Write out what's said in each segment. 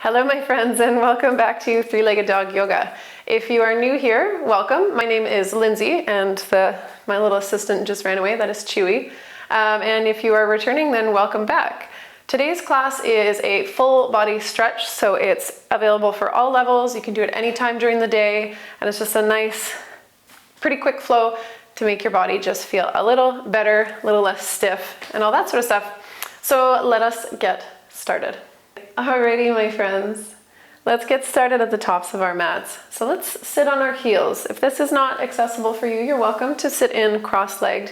Hello my friends, and welcome back to Three-Legged Dog Yoga. If you are new here, welcome. My name is Lindsay and my little assistant just ran away, that is Chewy. And if you are returning, then welcome back. Today's class is a full body stretch, so it's available for all levels. You can do it anytime during the day, and it's just a nice, pretty quick flow to make your body just feel a little better, a little less stiff, and all that sort of stuff. So let us get started. Alrighty, my friends, let's get started at the tops of our mats. So let's sit on our heels. If this is not accessible for you, you're welcome to sit in cross-legged.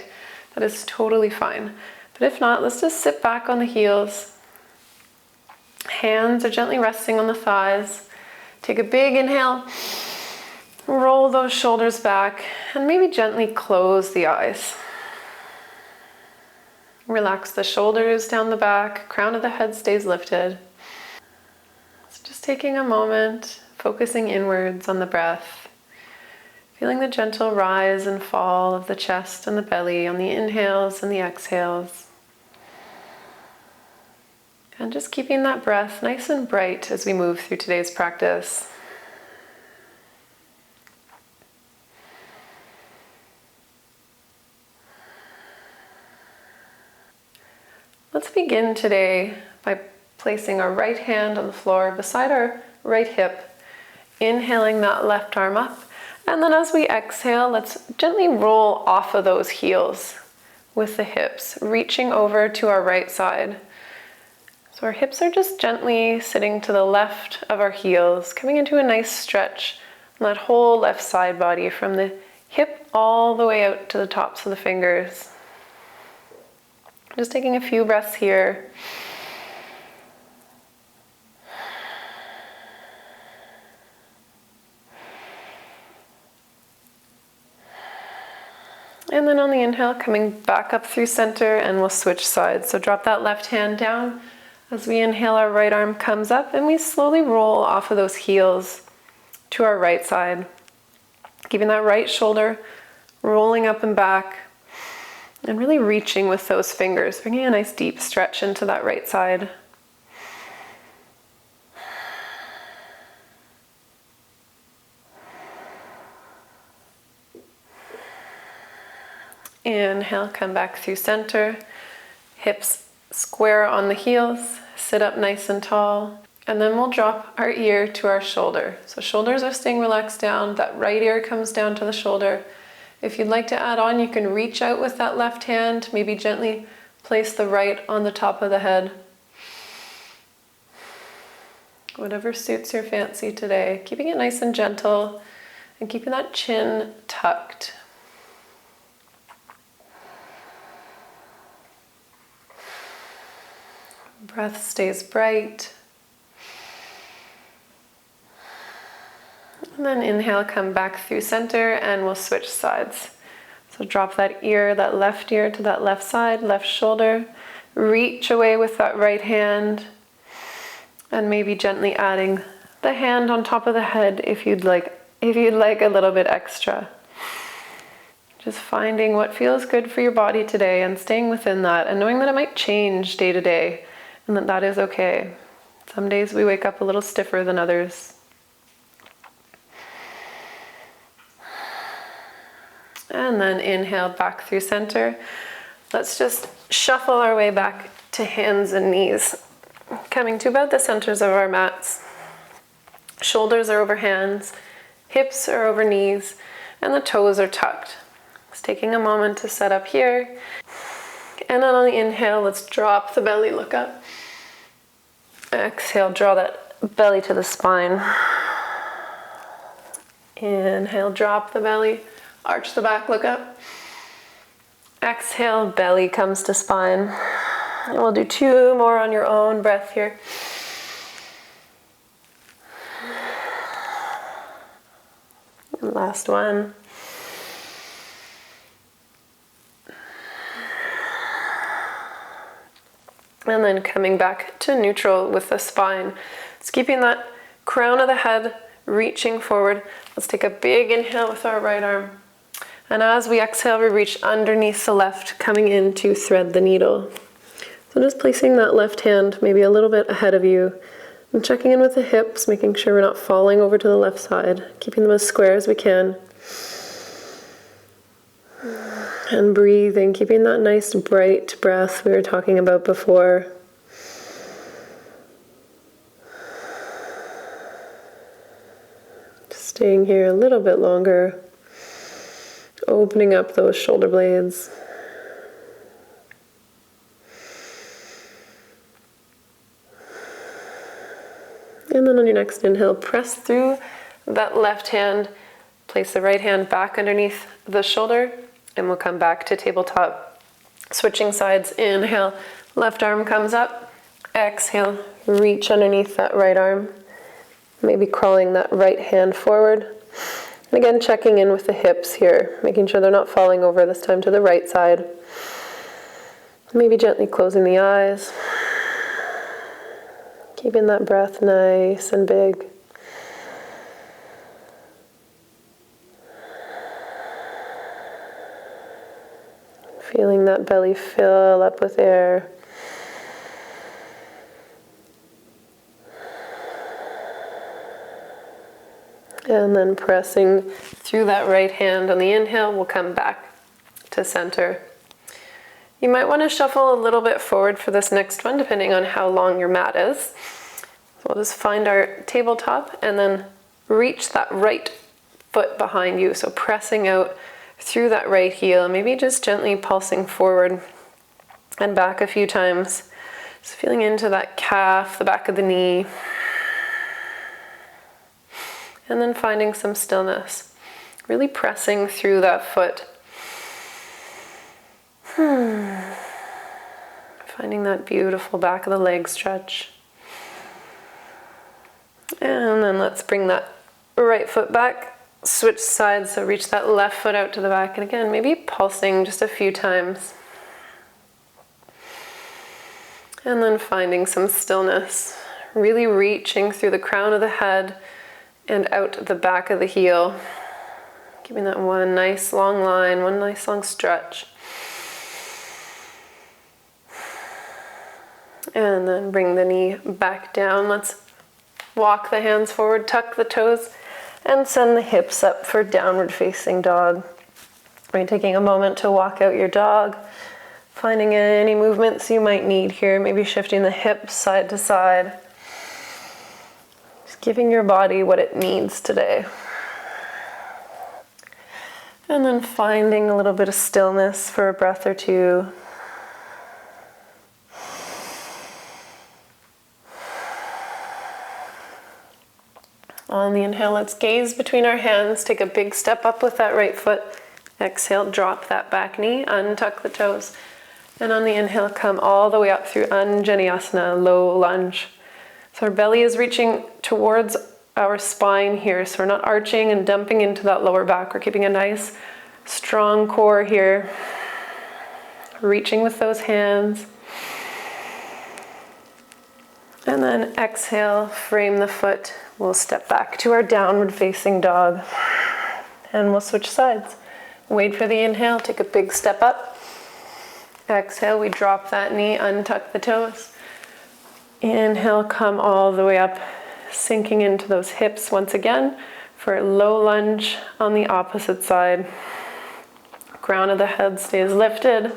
That is totally fine. But if not, let's just sit back on the heels. Hands are gently resting on the thighs. Take a big inhale. Roll those shoulders back and maybe gently close the eyes. Relax the shoulders down the back, crown of the head stays lifted. Just taking a moment, focusing inwards on the breath, feeling the gentle rise and fall of the chest and the belly on the inhales and the exhales. And just keeping that breath nice and bright as we move through today's practice. Let's begin today by placing our right hand on the floor beside our right hip, inhaling that left arm up, and then as we exhale, let's gently roll off of those heels with the hips, reaching over to our right side. So our hips are just gently sitting to the left of our heels, coming into a nice stretch on that whole left side body from the hip all the way out to the tops of the fingers. Just taking a few breaths here. And then on the inhale, coming back up through center, and we'll switch sides. So drop that left hand down. As we inhale, our right arm comes up and we slowly roll off of those heels to our right side. Keeping that right shoulder rolling up and back and really reaching with those fingers, bringing a nice deep stretch into that right side. Inhale, come back through center, hips square on the heels, sit up nice and tall, and then we'll drop our ear to our shoulder. So shoulders are staying relaxed down, that right ear comes down to the shoulder. If you'd like to add on, you can reach out with that left hand, maybe gently place the right on the top of the head. Whatever suits your fancy today, keeping it nice and gentle and keeping that chin tucked. Breath stays bright. And then inhale, come back through center, and we'll switch sides. So drop that ear, that left ear to that left side, left shoulder. Reach away with that right hand. And maybe gently adding the hand on top of the head if you'd like a little bit extra. Just finding what feels good for your body today and staying within that, and knowing that it might change day to day. And that is okay. Some days we wake up a little stiffer than others. And then inhale back through center. Let's just shuffle our way back to hands and knees. Coming to about the centers of our mats. Shoulders are over hands, hips are over knees, and the toes are tucked. Just taking a moment to set up here. And then on the inhale, let's drop the belly, look up. Exhale, draw that belly to the spine. Inhale, drop the belly, arch the back, look up. Exhale, belly comes to spine. And we'll do 2 more on your own breath here. And last one. And then coming back to neutral with the spine. Just keeping that crown of the head reaching forward. Let's take a big inhale with our right arm. And as we exhale, we reach underneath the left, coming in to thread the needle. So just placing that left hand maybe a little bit ahead of you, And checking in with the hips, making sure we're not falling over to the left side, keeping them as square as we can. And breathing, keeping that nice bright breath we were talking about before. Staying here a little bit longer, opening up those shoulder blades. And then on your next inhale, press through that left hand, place the right hand back underneath the shoulder, and we'll come back to tabletop. Switching sides, inhale, left arm comes up, exhale, reach underneath that right arm, maybe crawling that right hand forward. And again, checking in with the hips here, making sure they're not falling over, this time to the right side. Maybe gently closing the eyes. Keeping that breath nice and big. Feeling that belly fill up with air. And then pressing through that right hand on the inhale, we'll come back to center. You might want to shuffle a little bit forward for this next one, depending on how long your mat is. So we'll just find our tabletop and then reach that right foot behind you. So pressing out through that right heel, maybe just gently pulsing forward and back a few times. Just feeling into that calf, the back of the knee. And then finding some stillness. Really pressing through that foot. Finding that beautiful back of the leg stretch. And then let's bring that right foot back. Switch sides, so reach that left foot out to the back. And again, maybe pulsing just a few times. And then finding some stillness. Really reaching through the crown of the head and out the back of the heel. Giving that one nice long line, one nice long stretch. And then bring the knee back down. Let's walk the hands forward, tuck the toes, and send the hips up for downward facing dog. Right, taking a moment to walk out your dog, finding any movements you might need here, maybe shifting the hips side to side. Just giving your body what it needs today. And then finding a little bit of stillness for a breath or two. On the inhale, let's gaze between our hands, take a big step up with that right foot. Exhale, drop that back knee, untuck the toes. And on the inhale, come all the way up through Anjaneyasana, low lunge. So our belly is reaching towards our spine here, so we're not arching and dumping into that lower back. We're keeping a nice, strong core here. Reaching with those hands. And then exhale, frame the foot. We'll step back to our downward facing dog. And we'll switch sides. Wait for the inhale, take a big step up. Exhale, we drop that knee, untuck the toes. Inhale, come all the way up, sinking into those hips once again for a low lunge on the opposite side. Crown of the head stays lifted.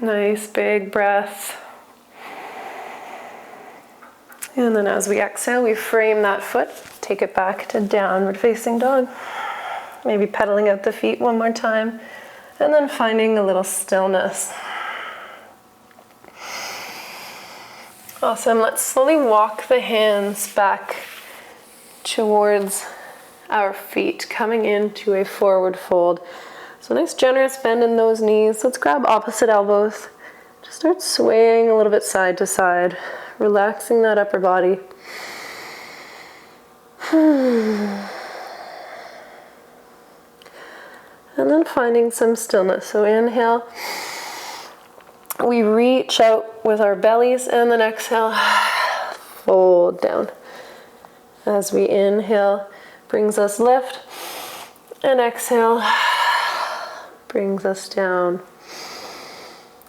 Nice big breath. And then as we exhale, we frame that foot, take it back to downward facing dog. Maybe pedaling out the feet one more time, and then finding a little stillness. Awesome, let's slowly walk the hands back towards our feet, coming into a forward fold. So nice generous bend in those knees. Let's grab opposite elbows. Just start swaying a little bit side to side, relaxing that upper body. And then finding some stillness. So inhale, we reach out with our bellies, and then exhale, fold down. As we inhale, brings us lift, and exhale, brings us down.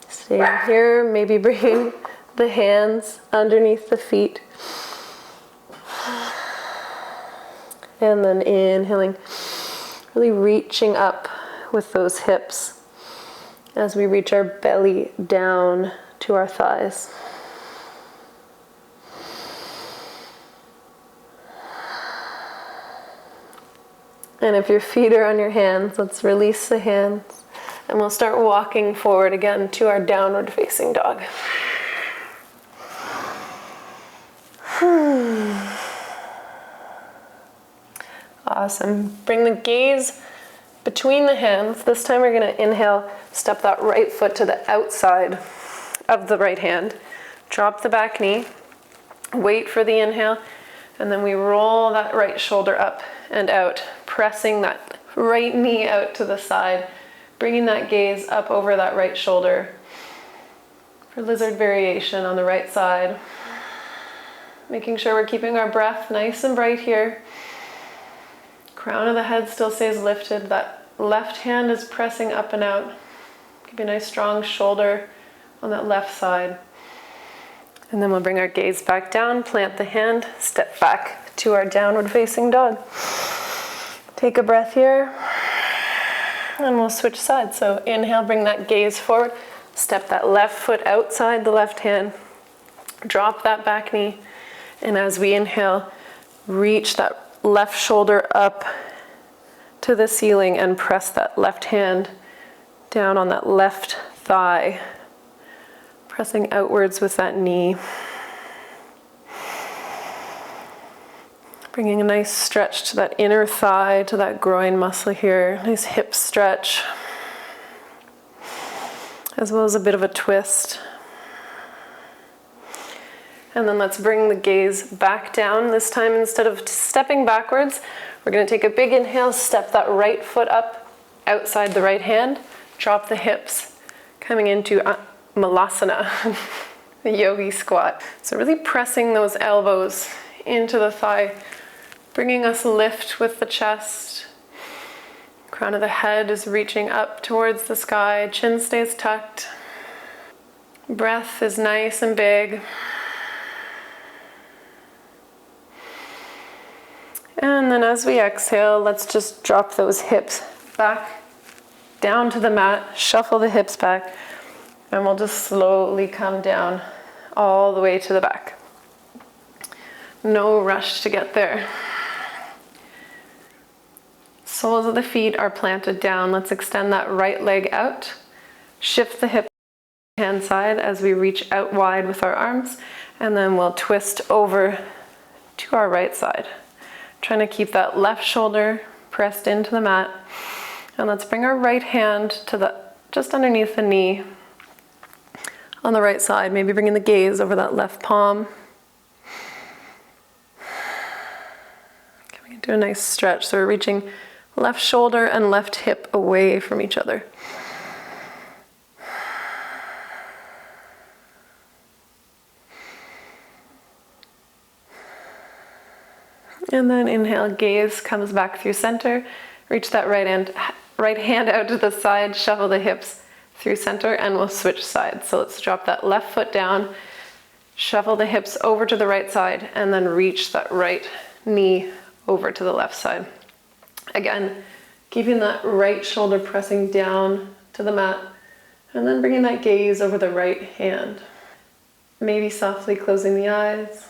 Staying here, maybe bringing the hands underneath the feet. And then inhaling, really reaching up with those hips as we reach our belly down to our thighs. And if your feet are on your hands, let's release the hands and we'll start walking forward again to our downward facing dog. Awesome. Bring the gaze between the hands. This time we're going to inhale, step that right foot to the outside of the right hand. Drop the back knee, wait for the inhale, and then we roll that right shoulder up and out, pressing that right knee out to the side, bringing that gaze up over that right shoulder. For lizard variation on the right side. Making sure we're keeping our breath nice and bright here. Crown of the head still stays lifted. That left hand is pressing up and out. Give you a nice strong shoulder on that left side. And then we'll bring our gaze back down, plant the hand, step back to our downward facing dog. Take a breath here, and we'll switch sides. So inhale, bring that gaze forward, step that left foot outside the left hand, drop that back knee, and as we inhale, reach that left shoulder up to the ceiling and press that left hand down on that left thigh, pressing outwards with that knee. Bringing a nice stretch to that inner thigh, to that groin muscle here. Nice hip stretch, as well as a bit of a twist. And then let's bring the gaze back down. This time, instead of stepping backwards, we're going to take a big inhale, step that right foot up outside the right hand, drop the hips, coming into Malasana, the yogi squat. So really pressing those elbows into the thigh, bringing us lift with the chest. Crown of the head is reaching up towards the sky, chin stays tucked. Breath is nice and big. And then as we exhale, let's just drop those hips back down to the mat, shuffle the hips back, and we'll just slowly come down all the way to the back. No rush to get there. Soles of the feet are planted down. Let's extend that right leg out. Shift the hip hand side as we reach out wide with our arms, and then we'll twist over to our right side. Trying to keep that left shoulder pressed into the mat. And let's bring our right hand to the just underneath the knee on the right side, maybe bringing the gaze over that left palm. Coming into a nice stretch. So we're reaching left shoulder and left hip away from each other. And then inhale, gaze comes back through center. Reach that right hand out to the side, shuffle the hips through center, and we'll switch sides. So let's drop that left foot down, shuffle the hips over to the right side, and then reach that right knee over to the left side. Again, keeping that right shoulder pressing down to the mat, and then bringing that gaze over the right hand. Maybe softly closing the eyes.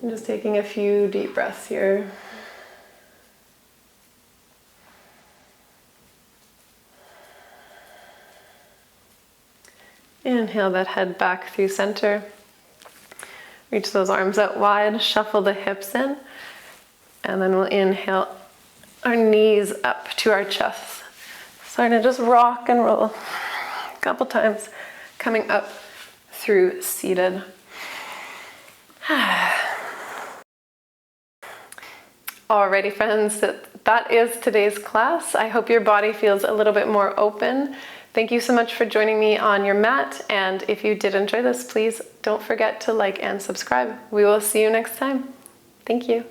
And just taking a few deep breaths here. Inhale that head back through center. Reach those arms out wide, shuffle the hips in, and then we'll inhale our knees up to our chest. Starting to just rock and roll a couple times, coming up through seated. Alrighty friends, that is today's class. I hope your body feels a little bit more open. Thank you so much for joining me on your mat, and if you did enjoy this, please don't forget to like and subscribe. We will see you next time. Thank you.